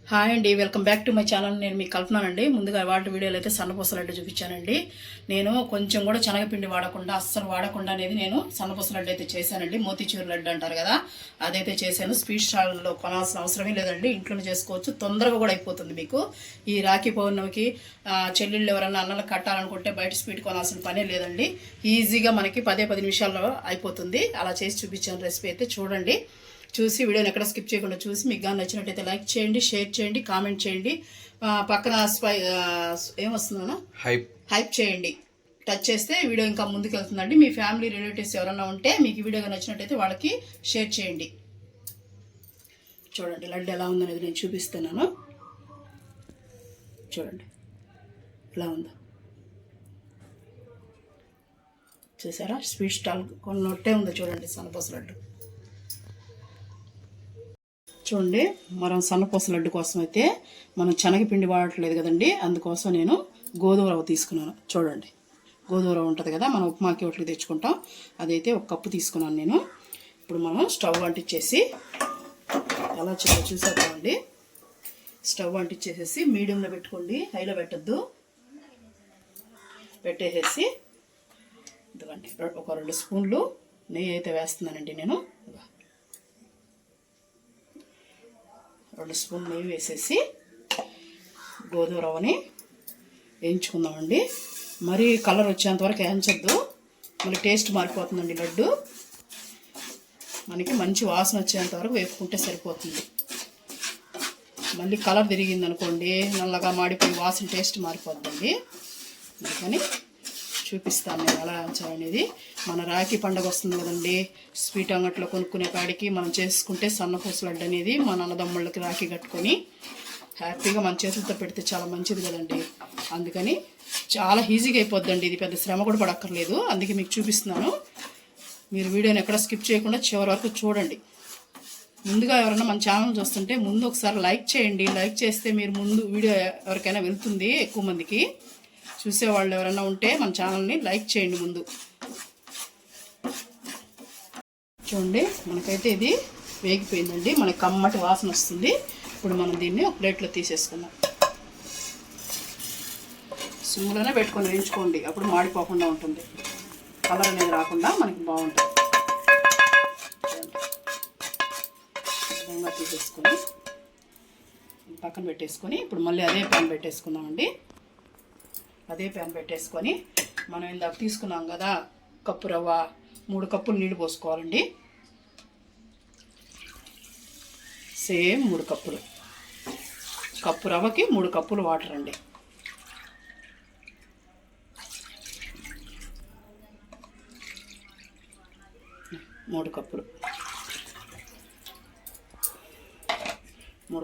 Hi అండి, welcome back to my channel. నేను మీకు కల్పనానండి. ముందుగా వాటి వీడియోలో అయితే సన్నపూస లడ్డు చూపించానండి. నేను కొంచెం కూడా శనగపిండి వాడకుండా, అస్సలు వాడకుండా అనేది నేను సన్నపూస లడ్డు అయితే చేశానండి. మోతీచూరు లడ్డు అంటారు కదా, అదైతే చేశాను. స్వీట్ స్టాల్లో కొనాల్సిన అవసరమే లేదండి, ఇంట్లోనే చేసుకోవచ్చు. తొందరగా కూడా అయిపోతుంది. మీకు ఈ రాఖీ పౌర్ణమికి చెల్లెళ్ళు ఎవరన్నా అన్నలకు కట్టాలనుకుంటే బయట స్వీట్ కొనాల్సిన పనే లేదండి. ఈజీగా మనకి 10 నిమిషాల్లో అయిపోతుంది. అలా చేసి చూపించాను రెసిపీ అయితే. చూడండి, చూసి వీడియోని ఎక్కడ స్కిప్ చేయకుండా చూసి మీకు కానీ నచ్చినట్టయితే లైక్ చేయండి, షేర్ చేయండి, కామెంట్ చేయండి. పక్కన ఏమొస్తుందన్నా హైప్ చేయండి. టచ్ చేస్తే వీడియో ఇంకా ముందుకు వెళ్తుందండి. మీ ఫ్యామిలీ రిలేటివ్స్ ఎవరైనా ఉంటే మీకు వీడియోగా నచ్చినట్టయితే వాళ్ళకి షేర్ చేయండి. చూడండి లడ్డు ఎలా ఉందనేది నేను చూపిస్తున్నాను. చూడండి ఎలా ఉందో, చూసారా? స్వీట్ స్టాల్ కొన్నట్టే ఉందో చూడండి సన్నపూస లడ్డు. చూడండి, మనం సన్నపూస లడ్డు కోసం అయితే మనం శనగపిండి వాడట్లేదు కదండి, అందుకోసం నేను గోధుమ రవ్వ తీసుకున్నాను. చూడండి, గోధుమ రవ్వ ఉంటుంది కదా, మనం ఉప్మాకి ఒకటి తెచ్చుకుంటాం, అదైతే 1 కప్పు తీసుకున్నాను నేను. ఇప్పుడు మనం స్టవ్ అంటించేసి ఎలా చేయాలో చూసేద్దామండి. స్టవ్ అంటించేసేసి మీడియంలో పెట్టుకోండి, హైలో పెట్టద్దు. పెట్టేసేసి ఇదిగోండి ఒక 2 స్పూన్లు నెయ్యి అయితే వేస్తున్నానండి నేను. 2 స్పూన్లు నెయ్యి వేసేసి గోధుమ రవ్వని వేయించుకుందామండి. మరీ కలర్ వచ్చేంత వరకు వేయించద్దు, మళ్ళీ టేస్ట్ మారిపోతుందండి లడ్డు. మనకి మంచి వాసన వచ్చేంత వరకు వేపుకుంటే సరిపోతుంది. మళ్ళీ కలర్ తిరిగింది అనుకోండి, నల్లగా మాడిపోయి వాసన టేస్ట్ మారిపోతుందండి. అందుకని చూపిస్తాను నేను ఎలా వేయించాలనేది. మన రాఖీ పండుగ వస్తుంది కదండి, స్వీట్ అంగట్లో కొనుక్కునే కాడికి మనం చేసుకుంటే సన్నపూస లడ్డు అనేది మన అన్నదమ్ముళ్ళకి రాఖీ కట్టుకొని హ్యాపీగా మన చేతులతో పెడితే చాలా మంచిది కదండి. అందుకని చాలా ఈజీగా అయిపోద్దండి, ఇది పెద్ద శ్రమ కూడా పడక్కర్లేదు. అందుకే మీకు చూపిస్తున్నాను. మీరు వీడియోని ఎక్కడ స్కిప్ చేయకుండా చివరి వరకు చూడండి. ముందుగా ఎవరైనా మన ఛానల్ చూస్తుంటే ముందు ఒకసారి లైక్ చేయండి. లైక్ చేస్తే మీరు ముందు వీడియో ఎవరికైనా వెళ్తుంది, ఎక్కువ మందికి చూసేవాళ్ళు ఎవరైనా ఉంటే మన ఛానల్ని లైక్ చేయండి ముందు. చూడండి, మనకైతే ఇది వేగిపోయిందండి, మనకి కమ్మటి వాసన వస్తుంది. ఇప్పుడు మనం దీన్ని ఒక ప్లేట్లో తీసేసుకుందాం. సిమ్లోనే పెట్టుకొని వేయించుకోండి, అప్పుడు మాడిపోకుండా ఉంటుంది, కలర్ అనేది రాకుండా మనకి బాగుంటుంది. విధంగా తీసేసుకొని పక్కన పెట్టేసుకొని ఇప్పుడు మళ్ళీ అదే ప్యాన్ పెట్టేసుకుందామండి. అదే ప్యాన్ పెట్టేసుకొని మనం ఇందాక తీసుకున్నాం కదా కప్పు రవ్వ, 3 కప్పులు నీళ్ళు పోసుకోవాలండి. సేమ్ 3 కప్పులు, కప్పు రవ్వకి 3 కప్పులు వాటర్ అండి. మూడు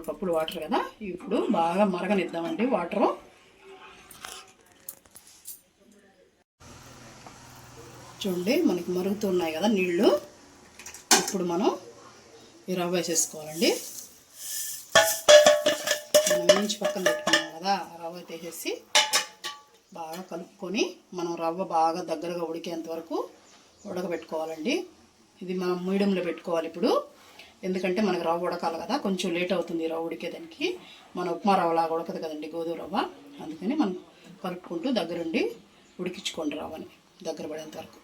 కప్పులు వాటర్ కదా, ఇప్పుడు బాగా మరగనిద్దామండి వాటరు. చూడండి, మనకి మరుగుతున్నాయి కదా నీళ్ళు. ఇప్పుడు మనం ఈ రవ్వ వేసేసుకోవాలండి. మనం వేయించి పక్కన పెట్టుకున్నాం కదా, ఆ రవ్వ వేసేసి బాగా కలుపుకొని మనం రవ్వ బాగా దగ్గరగా ఉడికేంత వరకు ఉడకబెట్టుకోవాలండి. ఇది మనం మీడియంలో పెట్టుకోవాలి ఇప్పుడు, ఎందుకంటే మనకు రవ్వ ఉడకాలి కదా, కొంచెం లేట్ అవుతుంది రవ్వ ఉడికేదానికి. మన ఉప్మా రవ్వలాగా ఉడకదు కదండి గోధుమ రవ్వ, అందుకని మనం కలుపుకుంటూ దగ్గరుండి ఉడికించుకోండి రవ్వని దగ్గర పడేంత వరకు.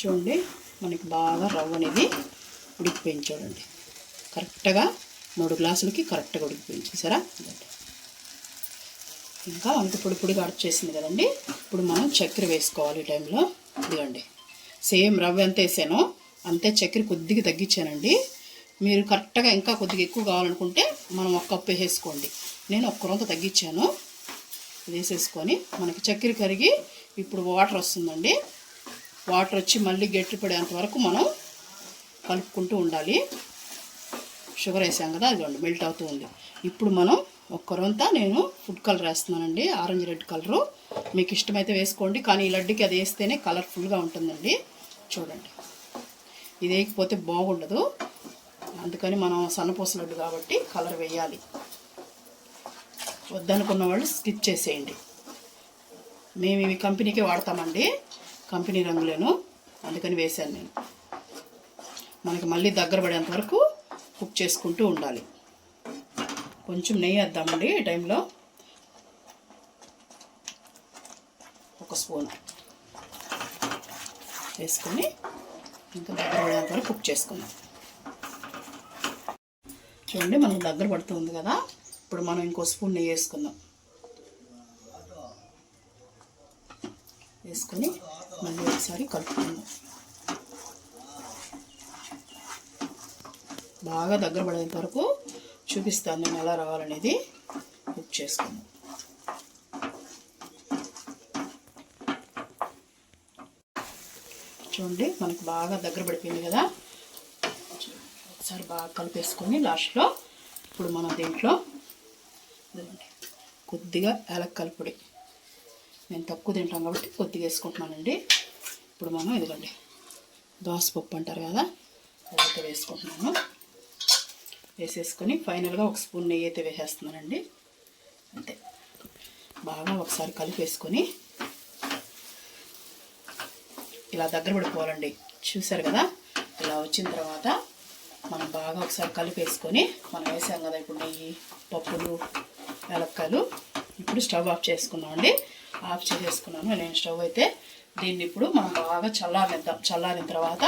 చూడండి, మనకి బాగా రవ్వ అనేది ఉడికిపోయింది. చూడండి, కరెక్ట్గా 3 గ్లాసులకి కరెక్ట్గా ఉడికిపోయింది. చూసారా? ఇంకా అంత పొడిగా అడచేసింది కదండి. ఇప్పుడు మనం చక్కెర వేసుకోవాలి ఈ టైంలో. ఇదిగోండి, సేమ్ రవ్వ ఎంత వేసానో అంతే చక్కెర కొద్దిగా తగ్గించానండి. మీరు కరెక్ట్గా ఇంకా కొద్దిగా ఎక్కువ కావాలనుకుంటే మనం 1 కప్పు వేసేసుకోండి. నేను 1 రొంత తగ్గించాను. వేసేసుకొని మనకి చక్కెర కరిగి ఇప్పుడు వాటర్ వస్తుందండి. వాటర్ వచ్చి మళ్ళీ గట్టి పడేంత వరకు మనం కలుపుకుంటూ ఉండాలి. షుగర్ వేసాం కదా, అది మెల్ట్ అవుతూ ఉంది. ఇప్పుడు మనం 1 రొంత నేను ఫుడ్ కలర్ వేస్తున్నానండి, ఆరెంజ్ రెడ్ కలరు. మీకు ఇష్టమైతే వేసుకోండి, కానీ ఈ లడ్డుకి అది వేస్తేనే కలర్ఫుల్గా ఉంటుందండి. చూడండి, ఇది వేయకపోతే బాగుండదు, అందుకని మనం సన్నపూస లడ్డు కాబట్టి కలర్ వేయాలి. వద్దనుకున్న వాళ్ళు స్కిప్ చేసేయండి. మేము ఇవి కంపెనీకే వాడతామండి, కంపెనీ రంగులేను, అందుకని వేసాను నేను. మనకి మళ్ళీ దగ్గర పడేంత వరకు కుక్ చేసుకుంటూ ఉండాలి. కొంచెం నెయ్యి వేద్దామండి ఈ టైంలో, ఒక స్పూన్ వేసుకొని ఇంకా దగ్గర పడేంత వరకు కుక్ చేసుకుందాం. చూడండి మనకు దగ్గర పడుతుంది కదా, ఇప్పుడు మనం ఇంకో స్పూన్ నెయ్యి వేసుకుందాం. వేసుకొని మళ్ళీ ఒకసారి కలుపుకుందాం. బాగా దగ్గర పడేంత వరకు చూపిస్తాను నేను ఎలా రావాలనేది. కుక్ చేసుకుందాం. చూడండి మనకు బాగా దగ్గర పడిపోయింది కదా, ఒకసారి బాగా కలిపేసుకొని లాస్ట్లో ఇప్పుడు మనం దీంట్లో కొద్దిగా యాలక్కల పొడి, నేను తక్కువ తింటాను కాబట్టి కొద్దిగా వేసుకుంటున్నానండి. ఇప్పుడు మనం ఇదిగోండి దోసపప్పు అంటారు కదా, అదైతే వేసుకుంటున్నాను. వేసేసుకొని ఫైనల్గా ఒక స్పూన్ నెయ్యి అయితే వేసేస్తున్నానండి. అంతే. బాగా ఒకసారి కలిపేసుకొని ఇలా దగ్గర పడిపోవాలండి. చూసారు కదా, ఇలా వచ్చిన తర్వాత మనం బాగా ఒకసారి కలిపేసుకొని మనం వేసాం కదా ఇప్పుడు నెయ్యి, పప్పులు, యాలక్కాయలు. ఇప్పుడు స్టవ్ ఆఫ్ చేసుకున్నామండి. ఆఫ్ చేసేసుకున్నాను నేను స్టవ్ అయితే. దీన్ని ఇప్పుడు మనం బాగా చల్లారిద్దాం. చల్లారిన తర్వాత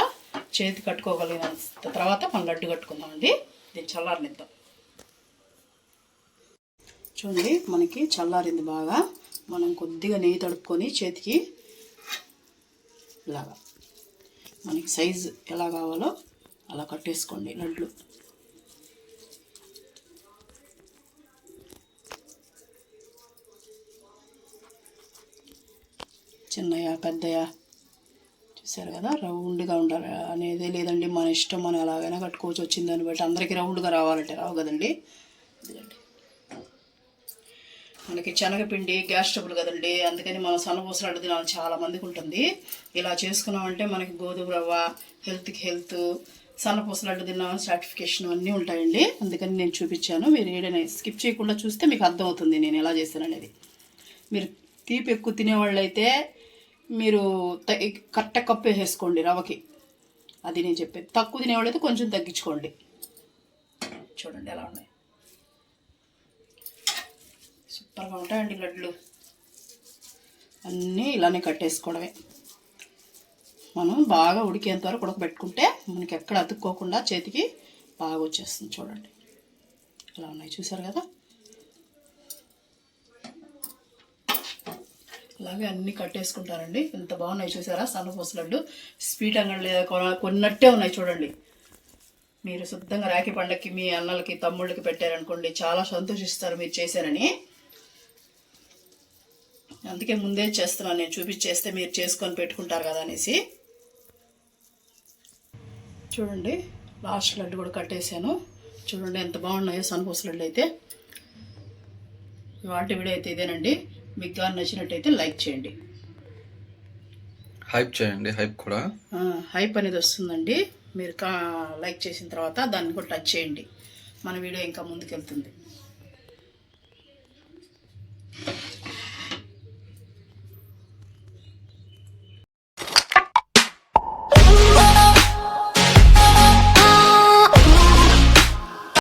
చేతి కట్టుకోగలిగిన తర్వాత మనం లడ్డు కట్టుకుందామండి. దీన్ని చల్లారనిద్దాం. చూడండి మనకి చల్లారింది బాగా. మనం కొద్దిగా నెయ్యి తడుపుకొని చేతికి ఇలాగా మనకి సైజు ఎలా కావాలో అలా కట్టేసుకోండి లడ్లు. చిన్నయా పెద్దయా చూసారు కదా, రౌండ్గా ఉండాలి అనేది లేదండి, మన ఇష్టం, మనం ఎలాగైనా కట్టుకోవచ్చు. వచ్చిందని బట్టి అందరికీ రౌండ్గా రావాలంటే రావు కదండి. ఇదిగండి మనకి శనగపిండి గ్యాస్ ట్రబుల్ కదండి, అందుకని మనం సన్నపూస లడ్డు తినాలని చాలామందికి ఉంటుంది. ఇలా చేసుకున్నామంటే మనకి గోధుమ రవ్వ, హెల్త్కి హెల్త్, సన్నపూస లడ్డు తిన్నామని సర్టిఫికేషన్ అన్నీ ఉంటాయండి. అందుకని నేను చూపించాను. మీరు ఏదైనా స్కిప్ చేయకుండా చూస్తే మీకు అర్థమవుతుంది నేను ఎలా చేశాను అనేది. మీరు తీపి ఎక్కువ తినేవాళ్ళు అయితే మీరు కరెక్ట్ కప్పు వేసేసుకోండి రవ్వకి, అది నేను చెప్పేది. తక్కువ తినేవాళ్ళు అయితే కొంచెం తగ్గించుకోండి. చూడండి ఎలా ఉన్నాయి, సూపర్గా ఉంటాయండి లడ్లు. అన్నీ ఇలానే కట్టేసుకోవడమే. మనం బాగా ఉడికేంత వరకు ఉడకబెట్టుకుంటే మనకి ఎక్కడ అతుక్కోకుండా చేతికి బాగా వచ్చేస్తుంది. చూడండి ఎలా ఉన్నాయి, చూసారు కదా. అలాగే అన్నీ కట్టేసుకుంటారండి. ఎంత బాగున్నాయి చూసారా సన్నపూస లడ్డు. స్వీట్ అంగడి కొన్నట్టే ఉన్నాయి చూడండి. మీరు శుద్ధంగా రాఖీ పండగకి మీ అన్నలకి తమ్ముళ్ళకి పెట్టారనుకోండి, చాలా సంతోషిస్తారు మీరు చేశారని. అందుకే ముందే చేస్తున్నాను నేను, చూపించేస్తే మీరు చేసుకొని పెట్టుకుంటారు కదా అనేసి. చూడండి లాస్ట్ లడ్డు కూడా కట్టేశాను. చూడండి ఎంత బాగున్నాయో సన్నపూస లడ్డు అయితే. వాటి వీడియో అయితే ఇదేనండి. మీకు కానీ నచ్చినట్టయితే లైక్ చేయండి, హైప్ చేయండి. హైప్ కూడా హైప్ అనేది వస్తుందండి. మీరు లైక్ చేసిన తర్వాత దాన్ని కూడా టచ్ చేయండి, మన వీడియో ఇంకా ముందుకెళ్తుంది.